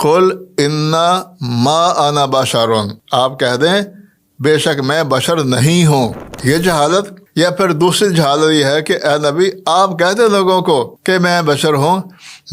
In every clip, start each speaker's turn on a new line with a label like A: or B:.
A: قل انا ما انا بشرن، آپ کہہ دیں بے شک میں بشر نہیں ہوں. یہ جہالت. یا پھر دوسری جہالت یہ ہے کہ اے نبی آپ کہہ دیں لوگوں کو کہ میں بشر ہوں،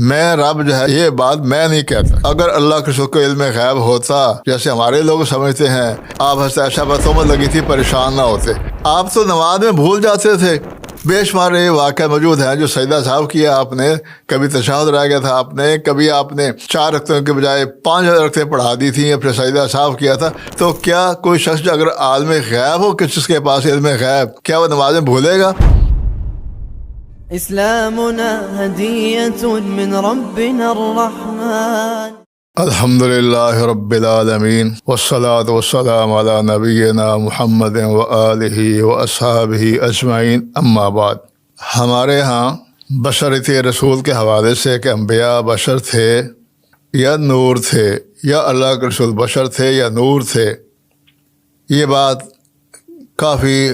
A: میں رب جو ہے یہ بات میں نہیں کہتا. اگر اللہ کے رسول کو علم غیب ہوتا جیسے ہمارے لوگ سمجھتے ہیں، آپ حضرت عائشہ پر تہمت لگی تھی پریشان نہ ہوتے. آپ تو نماز میں بھول جاتے تھے. بے شمار یہ واقعہ موجود ہیں جو سجدہ صاحب کیا آپ نے، کبھی تشہد رہ گیا تھا آپ نے، کبھی آپ نے 4 رکعتوں کے بجائے 5 رکعتیں پڑھا دی تھیں یا پھر سجدہ صاحب کیا تھا. تو کیا کوئی شخص اگر عالم غیب ہو، کس کے پاس علم غیب، کیا وہ نمازیں بھولے گا؟
B: اسلامنا ہدیۃ من ربنا الرحمن.
A: الحمد للہ رب العالمین والصلاة والسلام علی نبینا محمد وآلہ واصحابہ اجمعین. اما بعد. ہمارے ہاں بشریت رسول کے حوالے سے کہ انبیاء بشر تھے یا نور تھے، یا اللہ کے رسول بشر تھے یا نور تھے، یہ بات کافی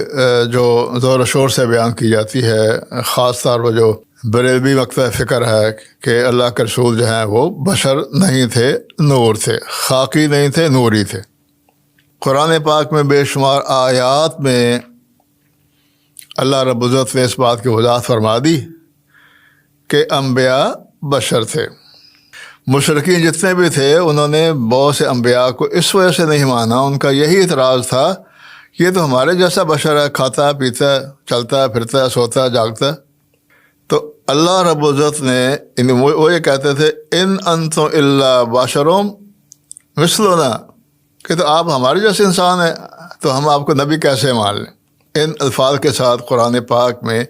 A: جو زور و شور سے بیان کی جاتی ہے، خاص طور پر جو بریلوی مکتبہ فکر ہے کہ اللہ کے رسول جو ہیں وہ بشر نہیں تھے، نور تھے، خاکی نہیں تھے، نوری تھے. قرآن پاک میں بے شمار آیات میں اللہ رب العزت نے اس بات کی وضاحت فرما دی کہ انبیاء بشر تھے. مشرکین جتنے بھی تھے انہوں نے بہت سے انبیاء کو اس وجہ سے نہیں مانا، ان کا یہی اعتراض تھا یہ تو ہمارے جیسا بشر ہے، کھاتا پیتا چلتا پھرتا سوتا جاگتا. تو اللہ رب العزت نے وہ یہ کہتے تھے ان انتم الا بشرم مثلنا، کہ تو آپ ہمارے جیسے انسان ہیں تو ہم آپ کو نبی کیسے مان لیں. ان الفاظ کے ساتھ قرآن پاک میں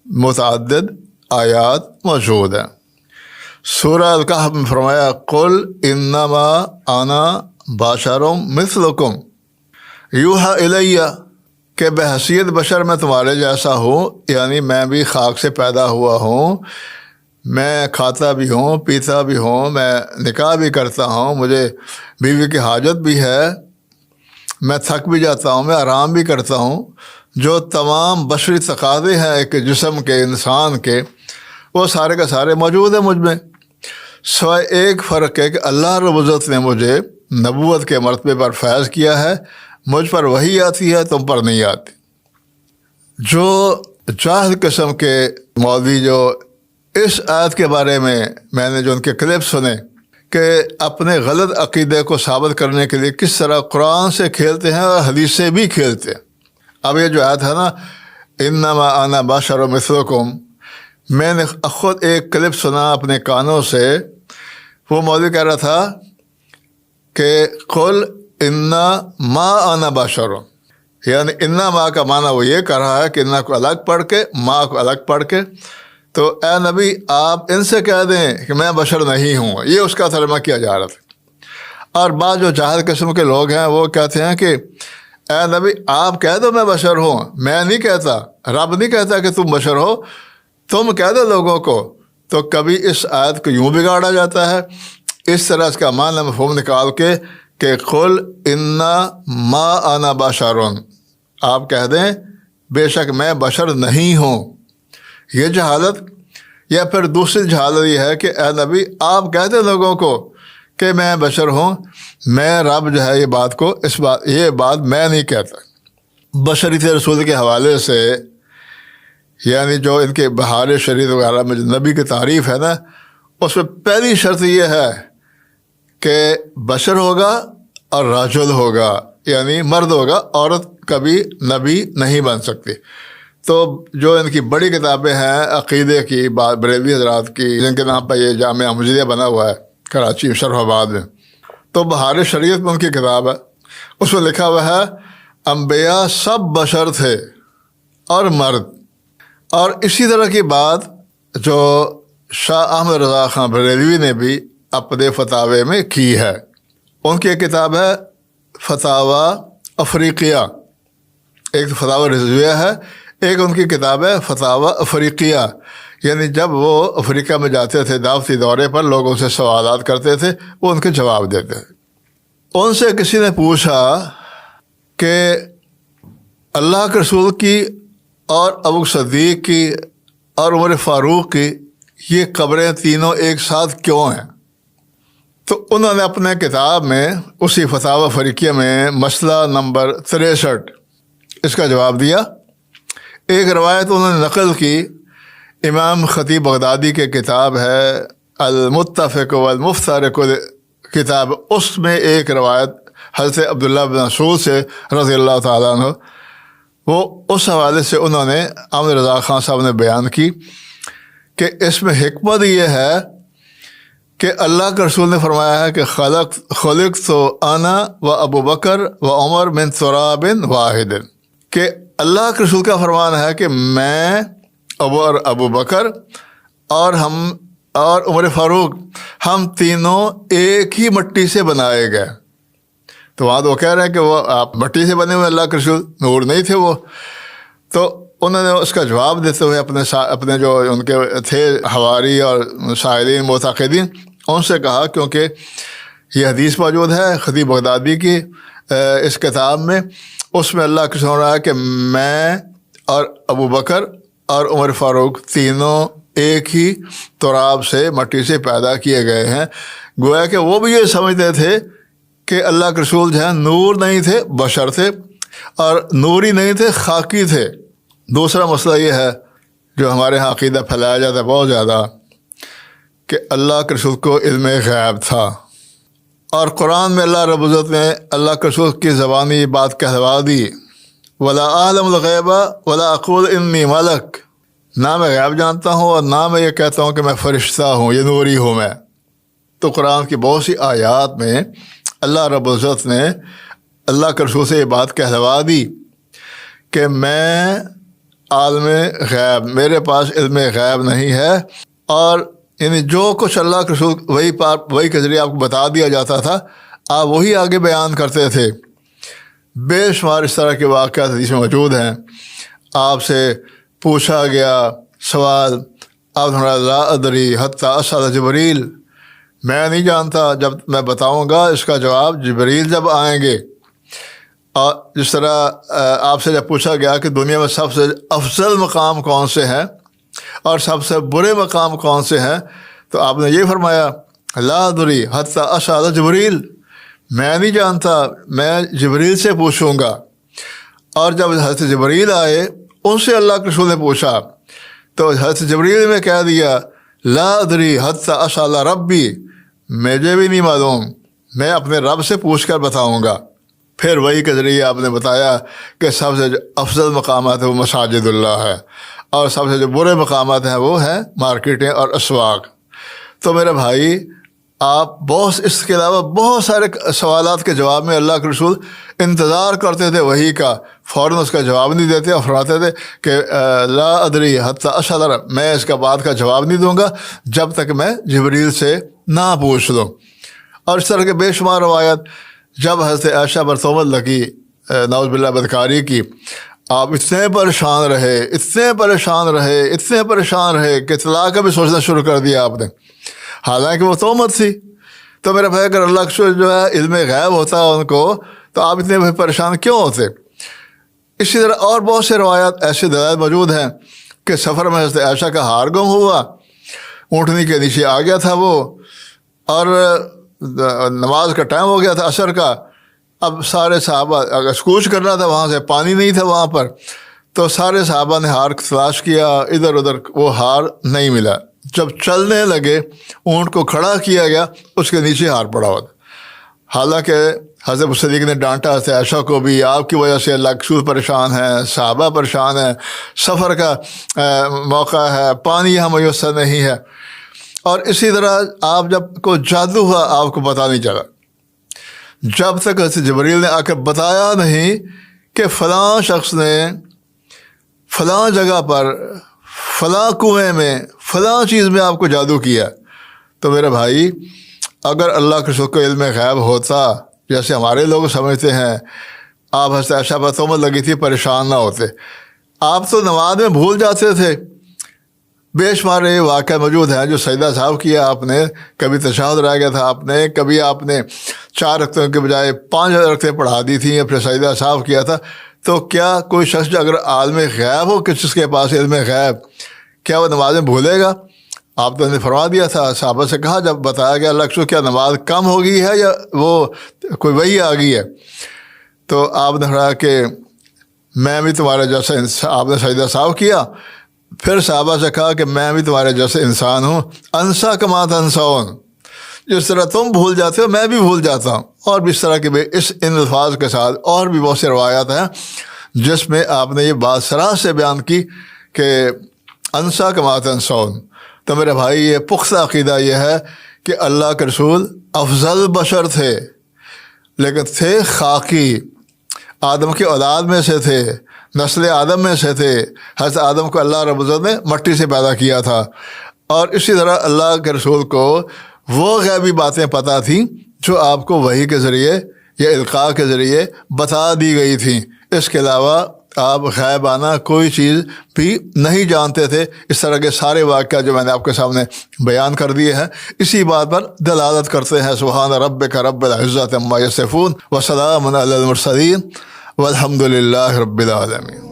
A: متعدد آیات موجود ہیں. سورہ الکہف میں فرمایا قل انما انا بشرم مثلکم یوحی الیہ، کہ بحیثیت بشر میں تمہارے جیسا ہوں، یعنی میں بھی خاک سے پیدا ہوا ہوں، میں کھاتا بھی ہوں پیتا بھی ہوں، میں نکاح بھی کرتا ہوں، مجھے بیوی کی حاجت بھی ہے، میں تھک بھی جاتا ہوں، میں آرام بھی کرتا ہوں. جو تمام بشری تقاضے ہیں ایک جسم کے، انسان کے، وہ سارے کا سارے موجود ہیں مجھ میں. سوائے ایک فرق ہے کہ اللہ رب العزت نے مجھے نبوت کے مرتبے پر فیض کیا ہے، مجھ پر وحی آتی ہے، تم پر نہیں آتی. جو جاہل قسم کے مولوی جو اس آیت کے بارے میں نے جو ان کے کلپ سنے کہ اپنے غلط عقیدے کو ثابت کرنے کے لیے کس طرح قرآن سے کھیلتے ہیں اور حدیث سے بھی کھیلتے ہیں. اب یہ جو آیت ہے نا انما انا بشر مثلکم، میں نے خود ایک کلپ سنا اپنے کانوں سے. وہ مولوی کہہ رہا تھا کہ قل انا ما انا بشر، یعنی انا ما کا معنی وہ یہ کر رہا ہے کہ انا کو الگ پڑھ کے ما کو الگ پڑھ کے. تو اے نبی آپ ان سے کہہ دیں کہ میں بشر نہیں ہوں، یہ اس کا ترجمہ کیا جا رہا تھا. اور بعض جو جاہل قسم کے لوگ ہیں وہ کہتے ہیں کہ اے نبی آپ کہہ دو میں بشر ہوں، میں نہیں کہتا، رب نہیں کہتا کہ تم بشر ہو، تم کہہ دو لوگوں کو. تو کبھی اس آیت کو یوں بگاڑا جاتا ہے، اس طرح اس کا معنی مفہوم نکال کے کہ قل انا ما انا بشرن، آپ کہہ دیں بے شک میں بشر نہیں ہوں. یہ جہالت. یا پھر دوسری جہالت یہ ہے کہ اے نبی آپ کہہ دیں لوگوں کو کہ میں بشر ہوں، میں رب جو ہے یہ بات میں نہیں کہتا. بشریت رسول کے حوالے سے یعنی جو ان کے بہار شریعت وغیرہ میں جو نبی کی تعریف ہے نا، اس میں پہلی شرط یہ ہے کہ بشر ہوگا اور رجل ہوگا، یعنی مرد ہوگا، عورت کبھی نبی نہیں بن سکتی. تو جو ان کی بڑی کتابیں ہیں عقیدے کی، بریلوی حضرات کی، جن کے نام پہ یہ جامعہ مجریہ بنا ہوا ہے کراچی شرف آباد میں، تو بہار شریعت میں ان کی کتاب ہے، اس میں لکھا ہوا ہے انبیاء سب بشر تھے اور مرد. اور اسی طرح کی بات جو شاہ احمد رضا خان بریلوی نے بھی اپنے فتاوے میں کی ہے. ان کی ایک کتاب ہے فتاوی افریقیہ، ایک فتاوی رضویہ ہے، ایک ان کی کتاب ہے فتاوی افریقیہ. یعنی جب وہ افریقہ میں جاتے تھے دعوتی دورے پر، لوگوں سے سوالات کرتے تھے، وہ ان کے جواب دیتے تھے. ان سے کسی نے پوچھا کہ اللہ کے رسول کی اور ابو صدیق کی اور عمر فاروق کی یہ قبریں تینوں ایک ساتھ کیوں ہیں؟ تو انہوں نے اپنے کتاب میں اسی فتاوی فریقیہ میں مسئلہ نمبر 63 اس کا جواب دیا۔ ایک روایت انہوں نے نقل کی، امام خطیب بغدادی کے کتاب ہے المتفق والمفترق کتاب، اس میں ایک روایت حضرت عبداللہ بن مسعود سے رضی اللہ تعالیٰ عنہ، وہ اس حوالے سے انہوں نے احمد رضا خان صاحب نے بیان کی کہ اس میں حکمت یہ ہے کہ اللہ کے رسول نے فرمایا ہے کہ خلق تو انا و ابو بکر و عمر من تراب واحد، کہ اللہ کے رسول کا فرمان ہے کہ میں اور ابو بکر اور عمر فاروق، ہم تینوں ایک ہی مٹی سے بنائے گئے۔ تو وہاں تو وہ کہہ رہے ہیں کہ وہ آپ مٹی سے بنے ہوئے، اللہ کے رسول نور نہیں تھے وہ۔ تو انہوں نے اس کا جواب دیتے ہوئے اپنے جو ان کے تھے حواری اور سائلین معتقدین، ان سے کہا، کیونکہ یہ حدیث موجود ہے خطیب بغدادی کی اس کتاب میں، اس میں اللہ کے سن رہا ہے کہ میں اور ابو بکر اور عمر فاروق تینوں ایک ہی تراب سے، مٹی سے پیدا کیے گئے ہیں۔ گویا کہ وہ بھی یہ سمجھتے تھے کہ اللہ کے رسول جو ہیں نور نہیں تھے، بشر تھے، اور نوری نہیں تھے، خاکی تھے۔ دوسرا مسئلہ یہ ہے جو ہمارے یہاں عقیدہ پھیلایا جاتا ہے بہت زیادہ، کہ اللہ کے رسول کو علم غیب تھا، اور قرآن میں اللہ رب العزت نے اللہ کے رسول کی زبانی بات کہلوا دی، ولا اعلم الغیب ولا اقول انی ملک، نہ میں غیب جانتا ہوں اور نہ میں یہ کہتا ہوں کہ میں فرشتہ ہوں، یہ نوری ہوں میں۔ تو قرآن کی بہت سی آیات میں اللہ رب العزت نے اللہ کے رسول سے یہ بات کہلوا دی کہ میں عالم غیب، میرے پاس علم غیب نہیں ہے، اور یعنی جو کچھ اللہ کے رسول وہی کے ذریعے آپ کو بتا دیا جاتا تھا، آپ وہی آگے بیان کرتے تھے۔ بے شمار اس طرح کے واقعات حدیث میں موجود ہیں۔ آپ سے پوچھا گیا سوال، آپ نے لا ادری حتی اسأل جبریل، میں نہیں جانتا، جب میں بتاؤں گا اس کا جواب جبریل جب آئیں گے۔ اور جس طرح آپ سے جب پوچھا گیا کہ دنیا میں سب سے افضل مقام کون سے ہیں اور سب سے برے مقام کون سے ہیں، تو آپ نے یہ فرمایا لا ادری حتی اسأل جبریل، میں نہیں جانتا، میں جبریل سے پوچھوں گا۔ اور جب حضرت جبریل آئے، ان سے اللہ کے رسول نے پوچھا، تو حضرت جبریل نے کہہ دیا لا ادری حتی اسأل ربی، مجھے بھی نہیں معلوم، میں اپنے رب سے پوچھ کر بتاؤں گا۔ پھر وہی کے ذریعے آپ نے بتایا کہ سب سے جو افضل مقامات ہیں وہ مساجد اللہ ہے، اور سب سے جو برے مقامات ہیں وہ ہیں مارکیٹیں اور اسواق۔ تو میرے بھائی، آپ اس کے علاوہ بہت سارے سوالات کے جواب میں اللہ کے رسول انتظار کرتے تھے وحی کا، فوراً اس کا جواب نہیں دیتے اور فرماتے تھے کہ لا ادری حتی اسأل رب، میں اس کا بات کا جواب نہیں دوں گا جب تک میں جبریل سے نہ پوچھ لوں۔ اور اس طرح کے بے شمار روایت، جب حضرت عائشہ پر تہمت لگی نعوذ باللہ بدکاری کی، آپ اتنے پریشان رہے کہ طلاق کا بھی سوچنا شروع کر دیا آپ نے، حالانکہ وہ تہمت تھی۔ تو میرے بھائی، اگر اللہ کا جو ہے علم غیب ہوتا ان کو، تو آپ اتنے پریشان کیوں ہوتے؟ اسی طرح اور بہت سے روایات ایسے دلائل موجود ہیں کہ سفر میں حضرت عائشہ کا ہار گم ہوا، اونٹنی کے نیچے آ گیا تھا وہ، اور نماز کا ٹائم ہو گیا تھا عصر کا۔ اب سارے صحابہ، اگر کوچ کرنا تھا وہاں سے، پانی نہیں تھا وہاں پر، تو سارے صحابہ نے ہار تلاش کیا، ادھر ادھر، وہ ہار نہیں ملا۔ جب چلنے لگے، اونٹ کو کھڑا کیا گیا، اس کے نیچے ہار پڑا ہوا تھا۔ حالانکہ حضرت صدیق نے ڈانٹا حضرت عائشہ کو بھی، آپ کی وجہ سے اللہ کے رسول پریشان ہیں، صحابہ پریشان ہیں، سفر کا موقع ہے، پانی یہاں میسر نہیں ہے۔ اور اسی طرح آپ جب کوئی جادو ہوا، آپ کو پتہ نہیں چلا، جب تک حضرت جبریل نے آ کر بتایا نہیں کہ فلاں شخص نے فلاں جگہ پر، فلاں کنویں میں، فلاں چیز میں آپ کو جادو کیا۔ تو میرے بھائی، اگر اللہ کے رسول کو علم غیب ہوتا جیسے ہمارے لوگ سمجھتے ہیں، آپ حضرت عائشہ پر تہمت لگی تھی، پریشان نہ ہوتے۔ آپ تو نماز میں بھول جاتے تھے۔ بے شمار یہ واقعہ موجود ہیں جو سجدہ صاحب کیا آپ نے، کبھی تشہد رہ گیا تھا آپ نے، کبھی آپ نے 4 رکعتوں کے بجائے 5 رکعتیں پڑھا دی تھیں، یا پھر سجدہ صاحب کیا تھا۔ تو کیا کوئی شخص جو اگر عالم غیب ہو، کس کے پاس علم غیب، کیا وہ نماز میں بھولے گا؟ آپ نے فرما دیا تھا، صحابہ سے کہا جب بتایا گیا اللہ کے رسول کیا نماز کم ہو گئی ہے یا وہ کوئی وحی آ گئی ہے، تو آپ نے فرمایا کہ میں بھی تمہارے جیسا آپ نے سجدہ ساو کیا، پھر صحابہ سے کہا کہ میں بھی تمہارے جیسے انسان ہوں، انسا کما تنسون، جس طرح تم بھول جاتے ہو میں بھی بھول جاتا ہوں، اور بھی اس طرح کے ان الفاظ کے ساتھ اور بھی بہت سی روایات ہیں جس میں آپ نے یہ بات صراح سے بیان کی کہ انسا کما تنسون۔ تو میرے بھائی یہ پختہ عقیدہ یہ ہے کہ اللہ کے رسول افضل بشر تھے، لیکن تھے خاکی، آدم کی اولاد میں سے تھے، نسل آدم میں سے تھے، حضرت آدم کو اللہ رب العزت نے مٹی سے پیدا کیا تھا، اور اسی طرح اللہ کے رسول کو وہ غیبی باتیں پتہ تھیں جو آپ کو وحی کے ذریعے یا القاء کے ذریعے بتا دی گئی تھیں، اس کے علاوہ آپ غیبانہ کوئی چیز بھی نہیں جانتے تھے۔ اس طرح کے سارے واقعات جو میں نے آپ کے سامنے بیان کر دیے ہیں اسی بات پر دلالت کرتے ہیں۔ سبحان ربک رب العزت عما یصفون وسلام علی المرسلین والحمد للہ رب العالمین۔